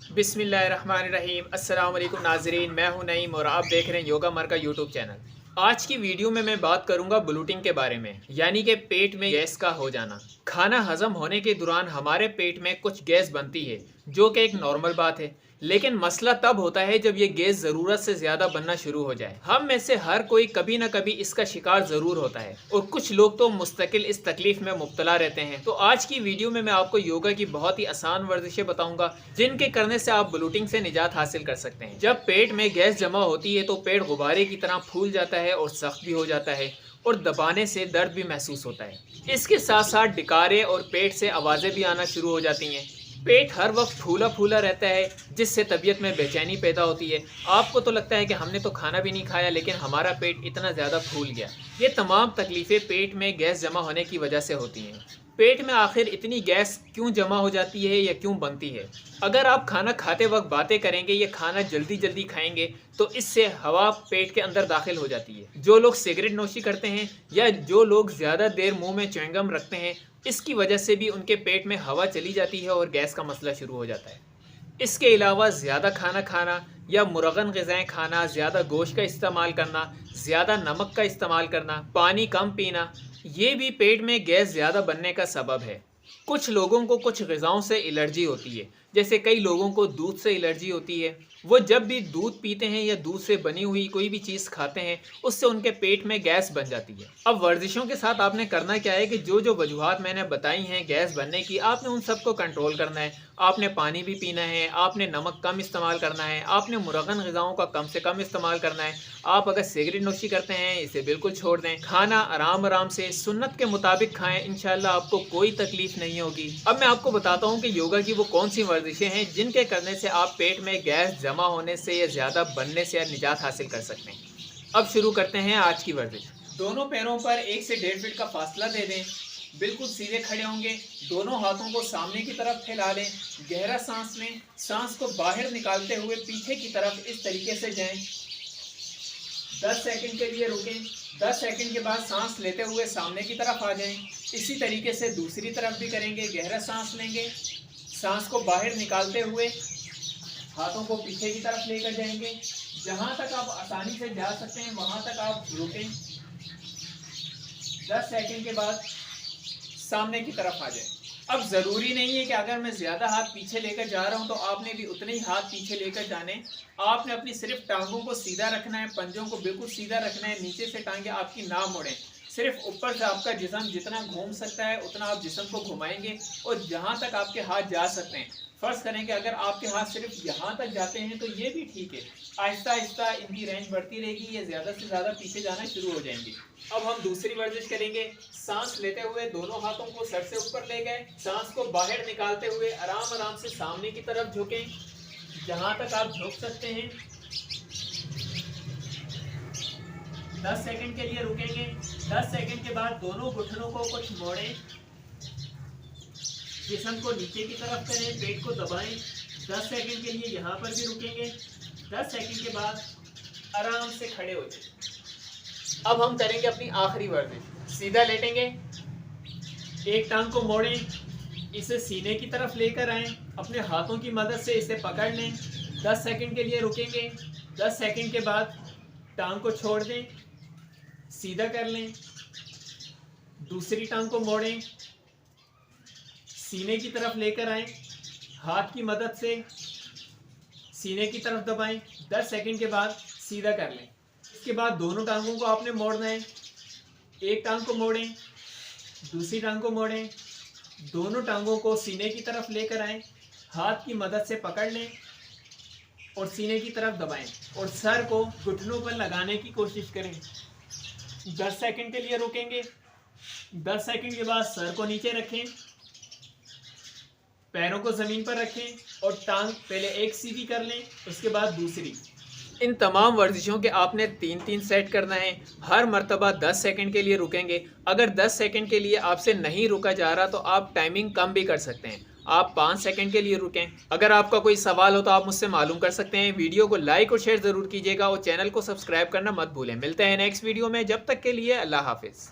बिस्मिल्लाहिर्रहमानिर्रहीम। अस्सलाम वालेकुम नाजरीन, मैं हूं नईम और आप देख रहे हैं योगा मर का यूट्यूब चैनल। आज की वीडियो में मैं बात करूंगा ब्लोटिंग के बारे में, यानी कि पेट में गैस का हो जाना। खाना हजम होने के दौरान हमारे पेट में कुछ गैस बनती है, जो कि एक नॉर्मल बात है। लेकिन मसला तब होता है जब ये गैस ज़रूरत से ज़्यादा बनना शुरू हो जाए। हम में से हर कोई कभी ना कभी इसका शिकार ज़रूर होता है और कुछ लोग तो मुस्तकिल इस तकलीफ में मुब्तला रहते हैं। तो आज की वीडियो में मैं आपको योगा की बहुत ही आसान वर्जिशें बताऊंगा, जिनके करने से आप ब्लोटिंग से निजात हासिल कर सकते हैं। जब पेट में गैस जमा होती है तो पेट गुब्बारे की तरह फूल जाता है और सख्त भी हो जाता है और दबाने से दर्द भी महसूस होता है। इसके साथ साथ डिकारे और पेट से आवाज़ें भी आना शुरू हो जाती हैं। पेट हर वक्त फूला फूला रहता है, जिससे तबीयत में बेचैनी पैदा होती है। आपको तो लगता है कि हमने तो खाना भी नहीं खाया, लेकिन हमारा पेट इतना ज़्यादा फूल गया। ये तमाम तकलीफ़ें पेट में गैस जमा होने की वजह से होती हैं। पेट में आखिर इतनी गैस क्यों जमा हो जाती है या क्यों बनती है? अगर आप खाना खाते वक्त बातें करेंगे या खाना जल्दी जल्दी खाएंगे तो इससे हवा पेट के अंदर दाखिल हो जाती है। जो लोग सिगरेट नोशी करते हैं या जो लोग ज़्यादा देर मुंह में च्युइंगम रखते हैं, इसकी वजह से भी उनके पेट में हवा चली जाती है और गैस का मसला शुरू हो जाता है। इसके अलावा ज़्यादा खाना खाना या मुरगन ग़िज़ाएँ खाना, ज़्यादा गोश्त का इस्तेमाल करना, ज़्यादा नमक का इस्तेमाल करना, पानी कम पीना, ये भी पेट में गैस ज़्यादा बनने का सबब है। कुछ लोगों को कुछ ग़िज़ाओं से एलर्जी होती है, जैसे कई लोगों को दूध से एलर्जी होती है। वो जब भी दूध पीते हैं या दूध से बनी हुई कोई भी चीज़ खाते हैं, उससे उनके पेट में गैस बन जाती है। अब वर्जिशों के साथ आपने करना क्या है कि जो जो वजूहात मैंने बताई हैं गैस बनने की, आपने उन सबको कंट्रोल करना है। आपने पानी भी पीना है, आपने नमक कम इस्तेमाल करना है, आपने मुरगन ग़िज़ाओं का कम से कम इस्तेमाल करना है। आप अगर सिगरेट नोशी करते हैं, इसे बिल्कुल छोड़ दें। खाना आराम आराम से सुन्नत के मुताबिक खाएं, इंशाल्लाह आपको कोई तकलीफ नहीं होगी। अब मैं आपको बताता हूँ कि योगा की वो कौन सी वर्जिशें हैं जिनके करने से आप पेट में गैस जमा होने से या ज़्यादा बनने से निजात हासिल कर सकते हैं। अब शुरू करते हैं आज की वर्जिश। दोनों पैरों पर 1 से 1.5 फीट का फासला दे दें। बिल्कुल सीधे खड़े होंगे, दोनों हाथों को सामने की तरफ फैला लें। गहरा सांस लें, सांस को बाहर निकालते हुए पीछे की तरफ इस तरीके से जाएं। 10 सेकंड के लिए रुकें। 10 सेकंड के बाद सांस लेते हुए सामने की तरफ आ जाएं। इसी तरीके से दूसरी तरफ भी करेंगे। गहरा सांस लेंगे, सांस को बाहर निकालते हुए हाथों को पीछे की तरफ लेकर जाएंगे। जहां तक आप आसानी से जा सकते हैं वहां तक आप रुकें। 10 सेकंड के बाद सामने की तरफ आ जाएं। अब ज़रूरी नहीं है कि अगर मैं ज़्यादा हाथ पीछे लेकर जा रहा हूं तो आपने भी उतने ही हाथ पीछे लेकर जाने। आपने अपनी सिर्फ टांगों को सीधा रखना है, पंजों को बिल्कुल सीधा रखना है। नीचे से टांगे आपकी ना मुड़ें, सिर्फ ऊपर से आपका जिस्म जितना घूम सकता है उतना आप जिस्म को घुमाएंगे और जहां तक आपके हाथ जा सकते हैं। फ़र्ज़ करें कि अगर आपके हाथ सिर्फ यहाँ तक जाते हैं तो ये भी ठीक है। आहिस्ता आहिस्ता इनकी रेंज बढ़ती रहेगी, ये ज़्यादा से ज़्यादा पीछे जाना शुरू हो जाएंगे। अब हम दूसरी वर्जिश करेंगे। सांस लेते हुए दोनों हाथों को सर से ऊपर ले गए। सांस को बाहर निकालते हुए आराम आराम से सामने की तरफ झुकें, जहाँ तक आप झुक सकते हैं। 10 सेकंड के लिए रुकेंगे। 10 सेकंड के बाद दोनों घुटनों को कुछ मोड़ें, जिस्म को नीचे की तरफ करें, पेट को दबाएं। 10 सेकंड के लिए यहाँ पर भी रुकेंगे। 10 सेकंड के बाद आराम से खड़े हो जाएं। अब हम करेंगे अपनी आखिरी वर्जिश। सीधा लेटेंगे, एक टांग को मोड़ें, इसे सीने की तरफ लेकर आएं, अपने हाथों की मदद से इसे पकड़ लें। 10 सेकंड के लिए रुकेंगे। 10 सेकंड के बाद टांग को छोड़ दें, सीधा कर लें। दूसरी टांग को मोड़ें, सीने की तरफ लेकर आएं, हाथ की मदद से सीने की तरफ दबाएं। 10 सेकंड के बाद सीधा कर लें। इसके बाद दोनों टांगों को आपने मोड़ना है। एक टांग को मोड़ें, दूसरी टांग को मोड़ें, दोनों टांगों को सीने की तरफ लेकर आएं, हाथ की मदद से पकड़ लें और सीने की तरफ दबाएं और सर को घुटनों पर लगाने की कोशिश करें। 10 सेकंड के लिए रुकेंगे। 10 सेकंड के बाद सर को नीचे रखें, पैरों को ज़मीन पर रखें और टांग पहले एक सीधी कर लें, उसके बाद दूसरी। इन तमाम वर्जिशों के आपने 3-3 सेट करना है। हर मर्तबा 10 सेकंड के लिए रुकेंगे। अगर 10 सेकंड के लिए आपसे नहीं रुका जा रहा तो आप टाइमिंग कम भी कर सकते हैं। आप 5 सेकंड के लिए रुकें। अगर आपका कोई सवाल हो तो आप मुझसे मालूम कर सकते हैं। वीडियो को लाइक और शेयर ज़रूर कीजिएगा और चैनल को सब्सक्राइब करना मत भूलें। मिलते हैं नेक्स्ट वीडियो में, जब तक के लिए अल्लाह हाफिज़।